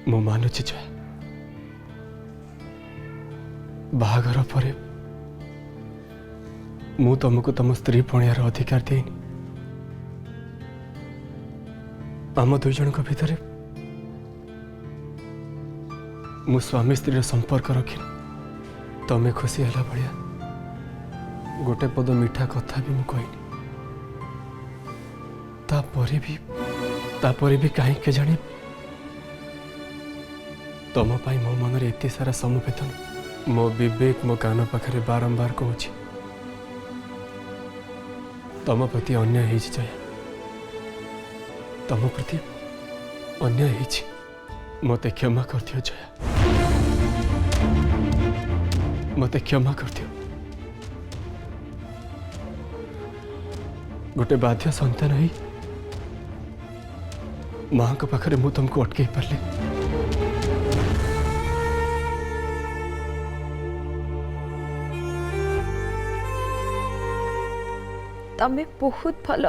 मु मानुची जया बाहागर पर मु तुमको तुम स्त्री पणियार अधिकार देनी आम दुई जन भितर मु स्वामी स्त्री संपर्क रखिनी तमें खुशी है भाया गोटे पद मीठा कथा भी मुझे कहनी भी कहीं के जानी तुम मो मन एत सारा समवेदन मो विवेक मो कान पाखे बारंबार कहूँ तुम प्रति अन्याय हो जया तुम प्रति अन्याय मत क्षमा कर दियो जया मत क्षमा कर दियो गोटे बाध्य संतान ही माँ को पाखरे मु तुमको अटके पारे तमें बहुत भल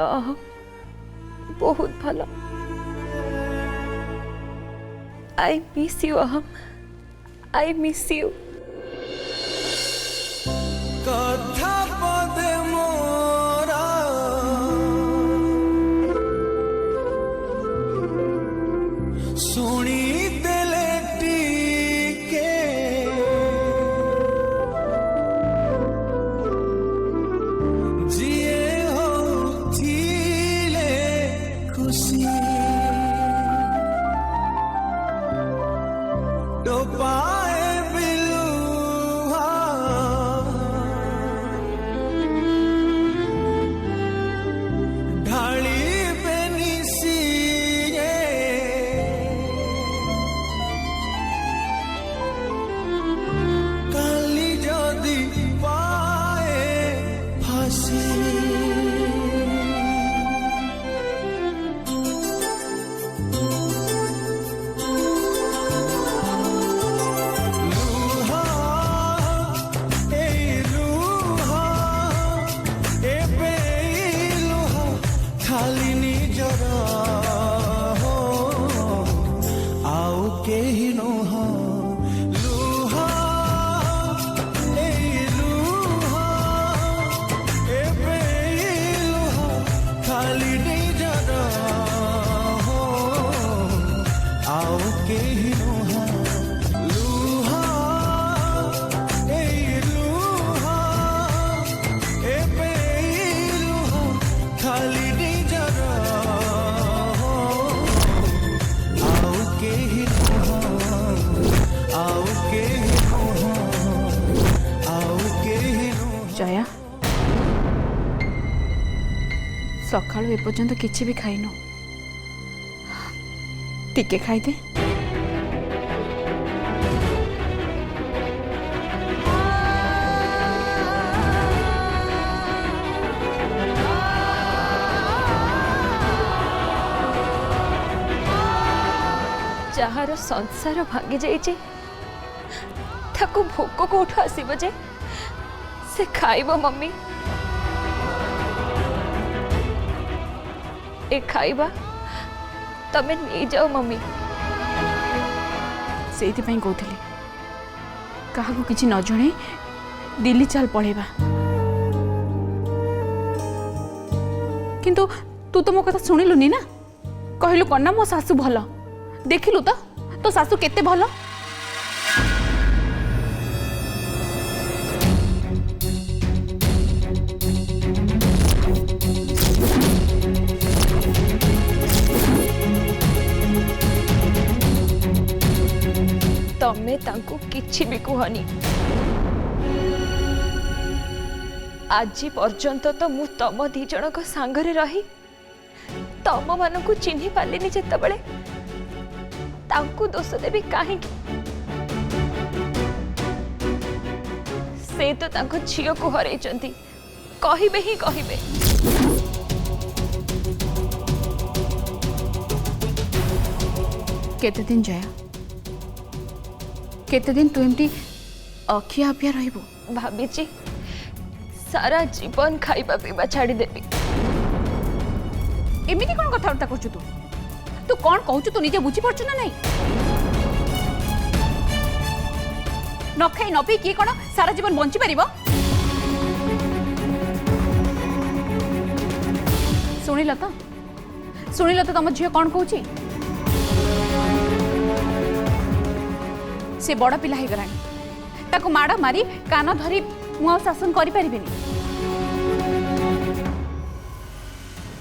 बहुत भल आई मिस यू अहम आई मिस यू कथा पदे मोरा सुनी देले टीके जिए हो थीले खुशी टोपाए खाली निजर हो आउ केही नुह लुहा ए लुहा एबे लुहा खाली निजर हो आउ केही नुह लुहा ए लुहा एबे लुहा खाली जया सकाल एपर्यंत किसी भी खाइन टिके खाईदे जार संसार भांगी जाइए ताको भोक कौट आसब जे से खाइब मम्मी ए खाइबा तमें नहीं जाओ मम्मी से कहते क्या किसी न जणे दिल्ली चल पड़ेबा किंतु तू तो मो कथा शुणिलुनी ना कहलु कन्ना मो सासू भल देखिलु तो सासू केते भल तमे तांको किछि भी कहनी आज पर्यंत तो मु तम दी जन को सांगरे रही तम मान को चिन्ही पालिनी जेतबेले तांको दोष देबी काहे से तो तांको झियो को हरैचंती कहिबे ही कहिबे केते दिन जया केते दिन तू एमती अखिया अपिया रहिबो भाबीची सारा जीवन खाइबा पीबा छाड़ी देबी एमिति कोन कथा करछु तू तू कोन कहछु तू निजे बुझी पड़छु ना नहीं न खाई न पी किए कौन सारा जीवन बंची पार शुणिल तो तुम झील कौन कौच से बड़ पिला हो गला माड़ मारी कान धरी मु शासन करें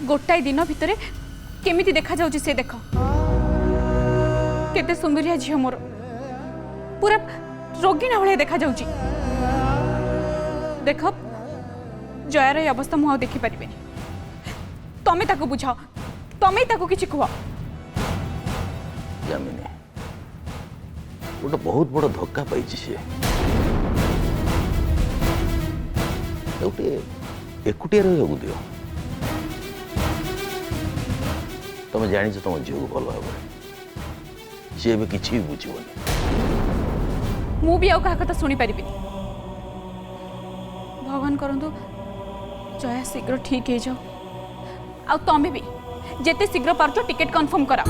गोटाए दिन भितर केमिति देखा जाउची से देख केते सुंदरिया झील मोर पूरा रोगिणा भाई देखा जाउची देख जयार ये अवस्था मुझे देखी पारे तमें ताको बुझाओ तमें ताको किछि कह जामिनी गोटे बहुत बड़ धक्का पाई सी गोटे एकुटिया रही दियो तुम जान तुम झील को भल भाव सी भी किसी भी बुझीबनी मु भी आउ कहा कथा शुणी पारि भगवान करंतु जया शीघ्र ठीक हो जाओ आ तमें भी जेते शीघ्र पार्छ टिकेट कन्फर्म करा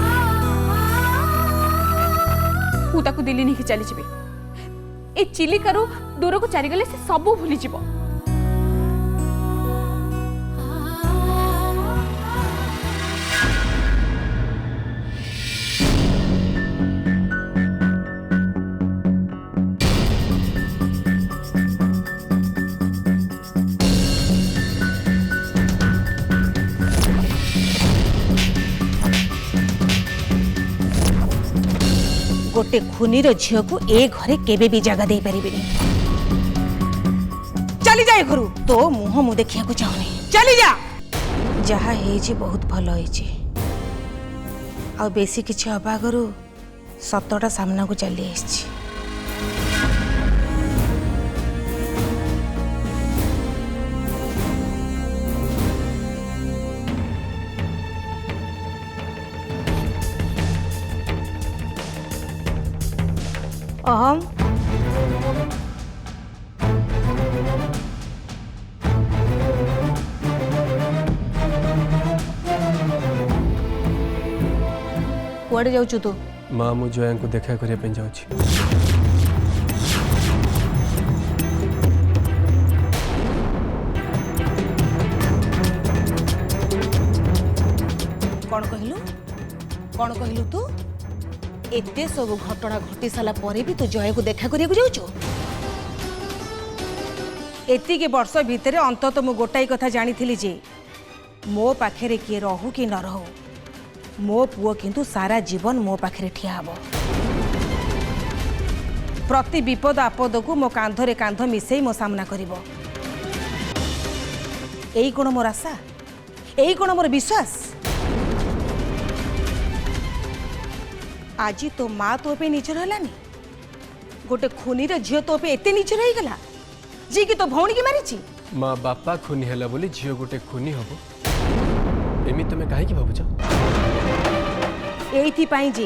मु ताकू दिल्ली नहीं चली जी ए चिलिकारु दूर को चलीगले से सब भूली जीव गोटे खुनीर झील को ए घरे केबे भी जगह दे पारे चली जाए घर तो मुह मु देखिया को चाहूनी चली जा जहा हेजी बहुत भल हेजी आ बेसी किछि हबा आगरु सतटा सामना को चली आछि अहम कुआडे जाउछु तू माँ मु जया को देखा करने जाऊँ कौन कहलु तू एते सब घटना घटी साला परे भी तू जया को देखा करिया जाऊछु एति के वर्ष भितर अंतत मु गोटाई कथा जानी थी जे मो पाखे किए रहू कि न रहू मो पुओ किंतु सारा जीवन मो पाखे ठिया हबो प्रति विपद आपद को मो कांधरे कांध मिसई मो सामना करिवो एई कोन मोर आशा एई कोन मोर विश्वास आज तो माँ तो पे नीचर हलानी गोटे खुनीर झील तो पे एते नीचर हो गला जी की तो भौणी की मारी माँ बापा खुनी है बोली झील गोटे खुनी हम एमि तुम कहीं भावुच एइथि जे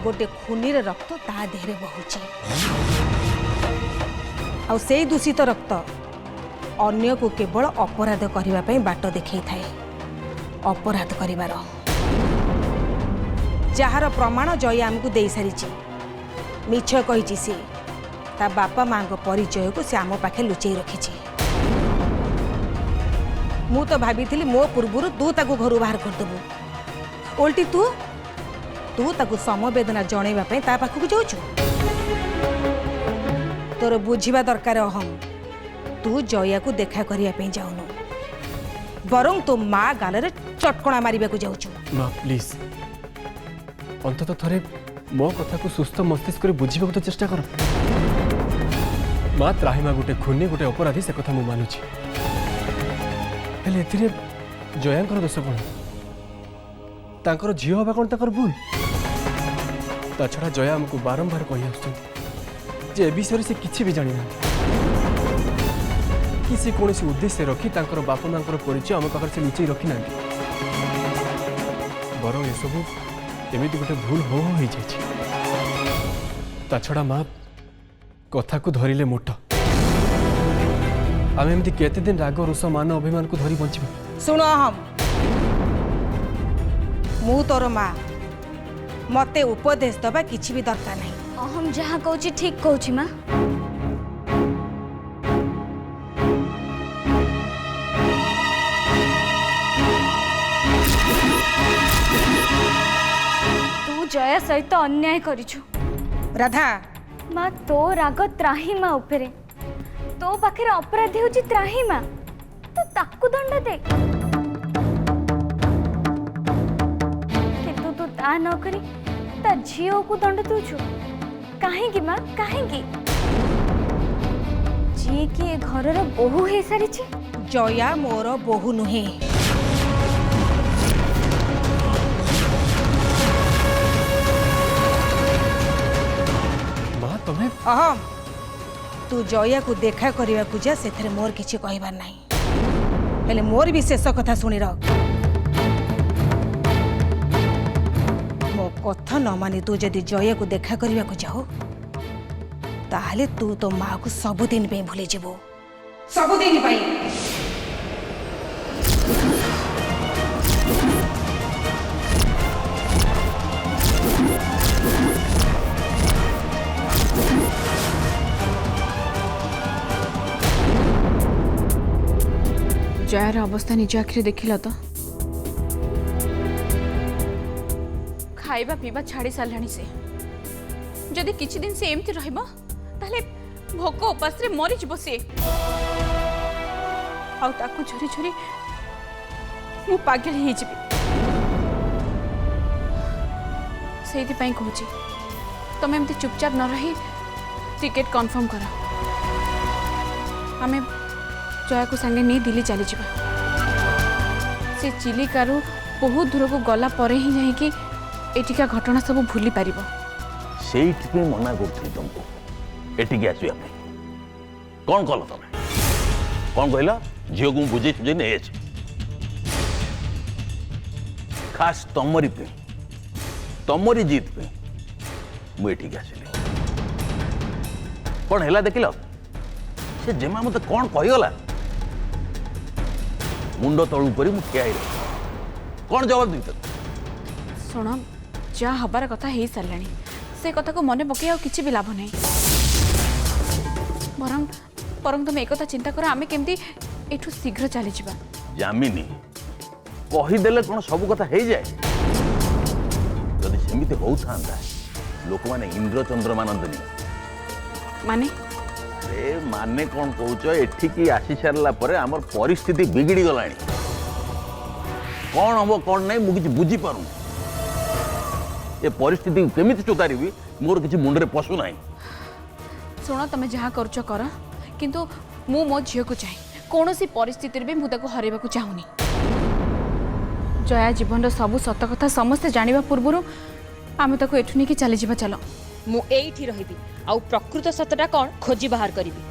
गोटे खुनीर रक्त ता देहरे बहुचे आ से दूषित रक्त अन्य को केवल अपराध करने पे बाट देखई थाए अपराध करिवार जार प्रमाण जय आमको दे सारी मिछ कही सी ता बापा माँ परिचय को से आम पाखे लुचई रखी मु तो भाभी मो पूर्व तू ताको घर बाहर करदेबू ओल्टी तू तू ताको समवेदना जनइबा ता पाखक जाऊछु तोर बुझिबा दरकार अहम तू जया को देखा करने जाऊनु बरं तो माँ गाल चटकणा मारिबा को जाऊछु माँ प्लीज अंतत थरे मो कथा को सुस्थ मस्तिष्क बुझा तो चेष्टा कर माँ त्राहिमा गोटे खुनी गोटे अपराधी से कथा मुझे मानुची हेले जयांकर दोष कौन तांकर झील हवा कौन तांकर भूल ता छड़ा जया आमको बारंबार कही आसुचे विषय से किसी भी जानी ना किसी कौन उद्देश्य रखी तांकर बापा माँ परिचय आम पाखे से लुचई रखी ना बर ये सब एमती गोटे भूल हो जाए ता छड़ा माँ कथा को धरिले मोट आम एमती केते दिन राग रोष मान अभिमान को धरी बंचबा सुन हम मु तोर माँ मते उपदेश दबा किछि भी दरकार नहीं हम जहाँ कहूँ ठीक कहूँ माँ जया सहित अन्याय करिछु। राधा माँ तो राग त्राही माँ उपरे तो पाखे अपराधी हूँ त्राही माँ तो ताकू दंड दे किंतु तू ता न करी ता झील को दंड दूचु कहीं माँ कहीं जी कि ए घर बोहू हो सारी जया मोर बोहू नुहे। माँ तुम्हें अहम तू जया को देखा करने को जा से मोर किसी कहबार नहीं हेले मोर भी शेष कथा शुणी रख मो कथा न मानी तू जदि जया को देखा करने को जाओ ताहले तू तो माँ को सबुदिन पे भूली जीवो सबुदिन पे। जयार अवस्था निज आखिरे देखिल तो खाइबा पीबा छाड़ी सारे से जदि किछि दिन से एमती रहइबो ताले भोक उपास रे मरी जिवो से आउ ताकू झुरी झुरी मु पागल ही जिबी सेति पई कहूची तमे एमती चुपचाप न रही टिकट कंफर्म करा हमें जया को संगे नहीं दिल्ली चली जावा से चिलिकारु बहुत दूर को गला परे ही जाई कि एटिका घटना सब भूली पारिबो से मना कर तुमको एटिकी आसवा कौन कल तुम कौन कहला झील को बुझे सुझे नहीं खास तमरी पे तमरी जीत पे मुझे आसली कौन है देख से जेमा मत कौन कहीगला मुंड तलू कर कौन जवाब दी सुन जा हबार कथा हो सारा से कथा को मन पकई आ कि भी लाभ नहीं बरं बरं तुम एक चिंता कर आम केमती एठू शीघ्र चली जावा जामिनी कहीदेले कौन सब कथा हो जाए जदि सेमिति होता लोक मैंने इंद्र चंद्र मानते माने अरे माने कौन कौच एठिकी आसी सारा पर आमर परिस्थिति बिगिड़ी गलानी कौन हम कौन नहीं मुझे बुझी पारू ये परिस्थिति केमिति चुकारी मोर किसी मुंडे पशु ना शुण तुम जहाँ करुच कर किंतु मु मो झील को चाहे कौन सी परिस्थिति भी मुझे हरवा चाहूनी जया जीवन सबू सत कथा समस्ते जाना पूर्व आम ताको एठू नहीं चली जावा चलो मु एठी रहिबी आउ प्रकृत सतटा कौन खोजी बाहर करिबी।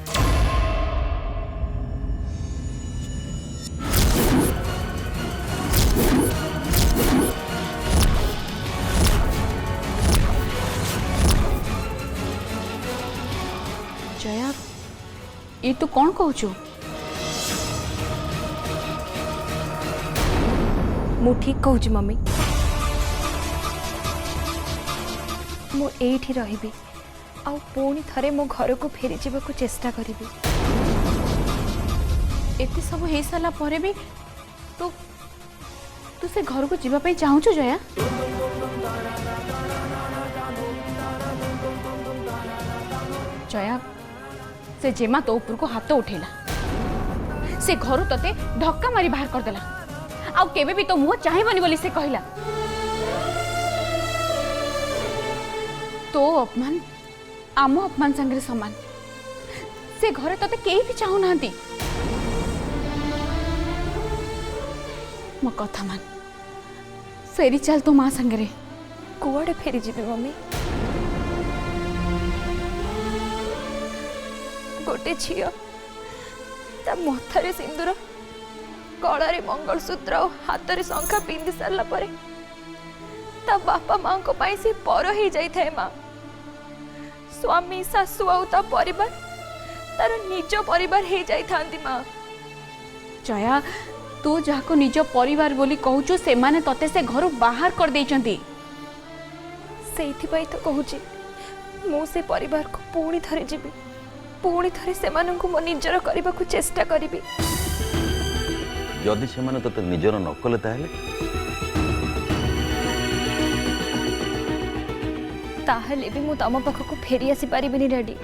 जया ये तू कौन कहूचु मु ठीक कहूची मम्मी मु एठी रहिबी आउ पुणी थरे मो घर को फेरी जीवा को चेष्टा करिबी एते सब हो सारा पर भी तू तू से घर को जीवा पे चाहूचु जया जया से जेमा तो ऊपर को हाथ उठेला से घर तते धक्का मारी बाहर कर देला आउ केबे भी तो मुह चाहेबनी बोली से कहला तो अपमान आम अपमान संगे समान से घरे तते केही भी चाहू नांती मो कथा मान फेरी चल तो मां संगे कुआड़े फेरी जीबी मम्मी गोटे झील ता मथारे सिंदूर गलारे मंगलसूत्र और हाथ शंखा पिंधि सारा पर ता बापा माँ को पाई से पर ही जाए माँ स्वामी सासु आउ ता परिवार तार निज परिवार हो जाई माँ जया तू जहाँ को निज परिवार बोली कहूचु से माने तते से घर बाहर कर देइचंती सेइथिपाई तो कहूची मु से परिवार को पुणी थरे जीवी पुणी थरे से माननकु मो निजर करबा को चेष्टा करिबी जदि से माने तते निजर न कले ताहेले ताहले भी मु तम पाखक फेरी आसी पारिबिनी डैडी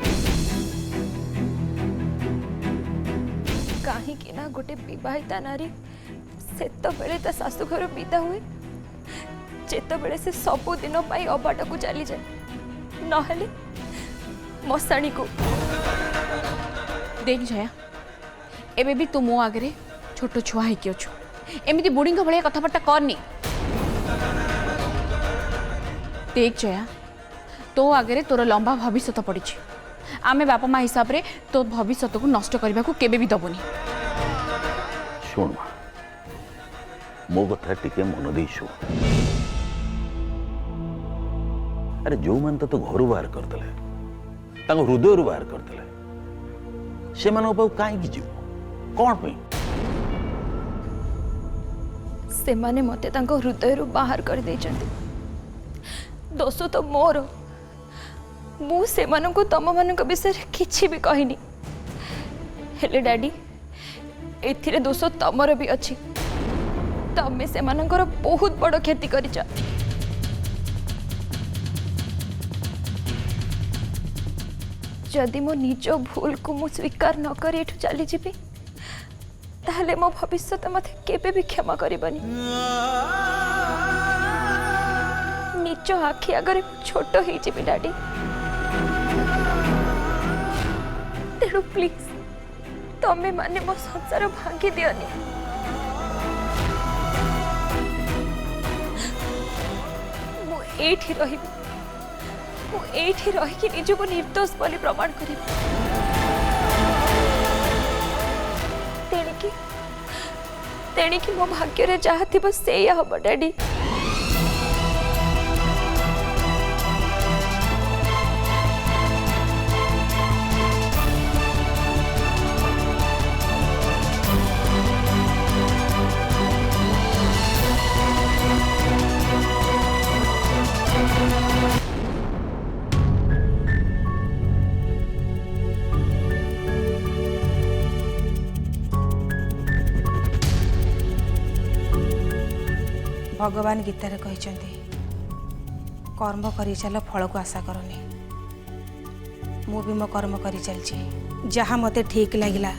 कहीं ना गोटे विवाहिता नारी सेतबेले ता शाशु घर विदा हुए जेतबेले से सबु दिन पाई अबाट को चली जाए नहले मशाणी को देख जया एबे भी तू मो आगे छोट छुआ होगी अच्छु एमती बुढ़ी भाया कथबार्ता करनी देख जया तो आगे तोर लंबा भविष्य पड़ी आमे बापा माँ हिसाब रे तो भविष्य को नष्ट करने को केबे भी दबुनी शुण मो कथा टिके मन दे शुण अरे जो मान तो घर बाहर करदे हृदय बाहर करदे से कहीं जीव कौन पे से माने मते तांको हृदय रु बाहर कर दे दोष तो मोर मु से माननको तम मानक विषय किछि भी कहिनी हेले डैडी एथिरे दोष तमर भी अछि तमे से मानकर बहुत बड़ क्षति करिछ जदि मो निज भूल को मु स्वीकार न कर एठु चली जीबी ताहले मो भविष्य मते केबे भी क्षमा करबनी निज आखि आगे छोट हो जीबी डैडी तेणु प्लीज तमे माने मो संसार भांगी दियनी मु एठी रहिबी मु एठी रही निजको निर्दोष बोली प्रमाण करी तेणिकी मो भाग्य रे जहा थिबो सेया हबो डैडी भगवान गीतारे कहते कर्म करी चल फल को आशा करनी मु भी मो कर्म करी चलची जहाँ मते ठीक लगिला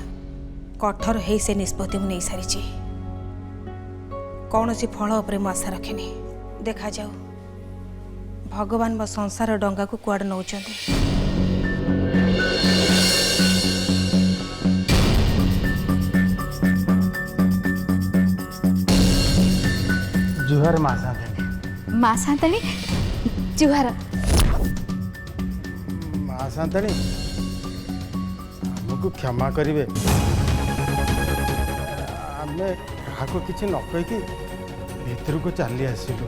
कठोर है से निष्पत्ति मु नहीं सारी कौन सी फल उपरे मु आशा रखिनी देखा जाऊ भगवान मो संसार डंगा को कुआड़ नौचंती जुहार माँ सांताणी माँ सांताणी जुहार माँ सांताणी हमको क्षमा करिवे आमे काहाको किछि न कहिकी भितर को चली आसिलु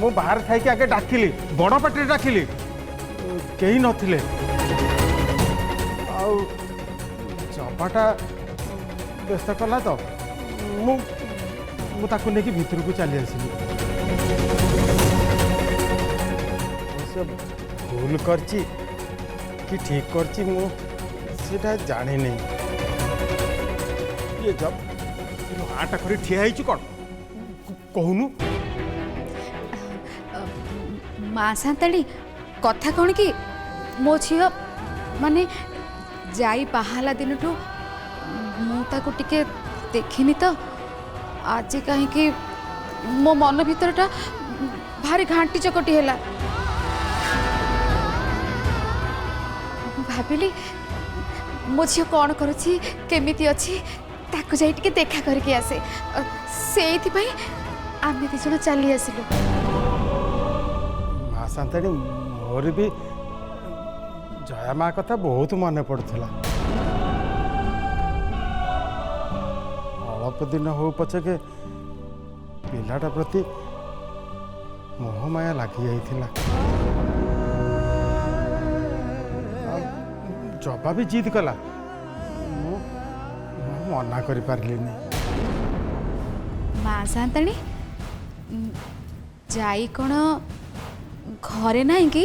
मु बाहर थाई आगे डाकिली बड़ पाटी डाकिली केही नथिले आउ चपाटा व्यस्त कला तो मुझे नहीं भितर को चली आसली भूल करची कि ठीक करची मुझे जानी नहीं ये जब आटा कर ठिया कौन कहूनु माँ सांताणी कथा कौन कि मो झील माने जाई बाहाला दिन ठू मुझे टिके देखनी तो आज कहीं मो मन भीतरटा भारी घाटी चकटी है भाविली मो झी कौन करुच्ची केमिति अच्छी ताकू जाई टिके देखा करके आसे से आमे दी जण चली आसिलु माँ सांताणी मोर भी जया माँ कथा बहुत मन पड़ुला अल्प दिन हो पछके पिलाटा प्रति मोहमाया लगी जाइथिला जबा भी जिद कला मना करि पारलिनी माँ सांताणी जाई कौन घरे नहीं कि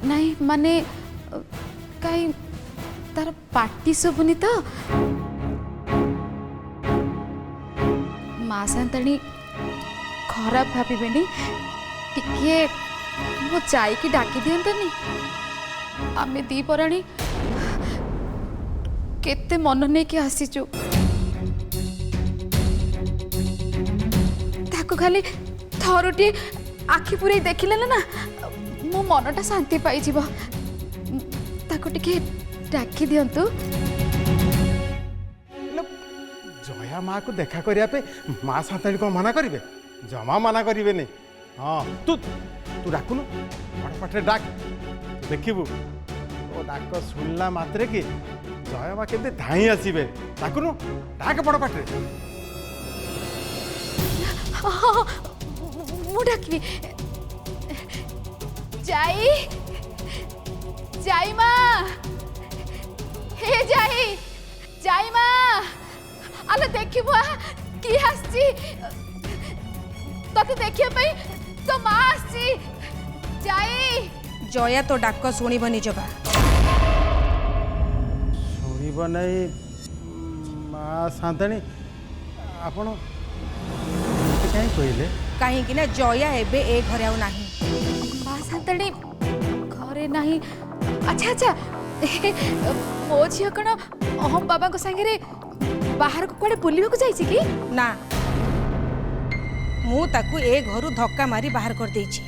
नहीं माने कहीं तार पार्टी शुभुनी तो माँ सांताणी खराब भाविबेनी टिके मो जाइकी डाकी दियंतनी आमे दी पराणी केते मन नहीं कि आसीचु ताको खाली थरुटी आखि पुरे देखिले ना मो मनटा शांति पाई जीव ताको टिके डाकी दियंतु जया माँ को देखा करिया पे माँ सांताणी कौन मना करिवे जमा मना करिवे नहीं। हाँ तू तू डाकुनु बड़ पाटे डाक देखिबु ओ डाक सुनला मात्रे कि जया माँ केते धाई आसीबे डाकुनु डाक बड़ पाटे। मु डाकबी जाई जाई माँ हे जाई जाई माँ आलो देखिबु की आसी तते देखिया पई तो माँ आसी जाई जया तो डाक शुणबनी जबा शुणब नहीं माँ सांताणी आपण कहीं कहले कहीं ना जया एबे ए घरे आउ नाही। माँ सांताणी घरे नहीं अच्छा अच्छा मो झील कण अहम बाबा को संगे बाहर को कुआडे बुलिबा को जाइछि कि ना मु ताकू ए घरु धक्का मारी बाहर कर देछि।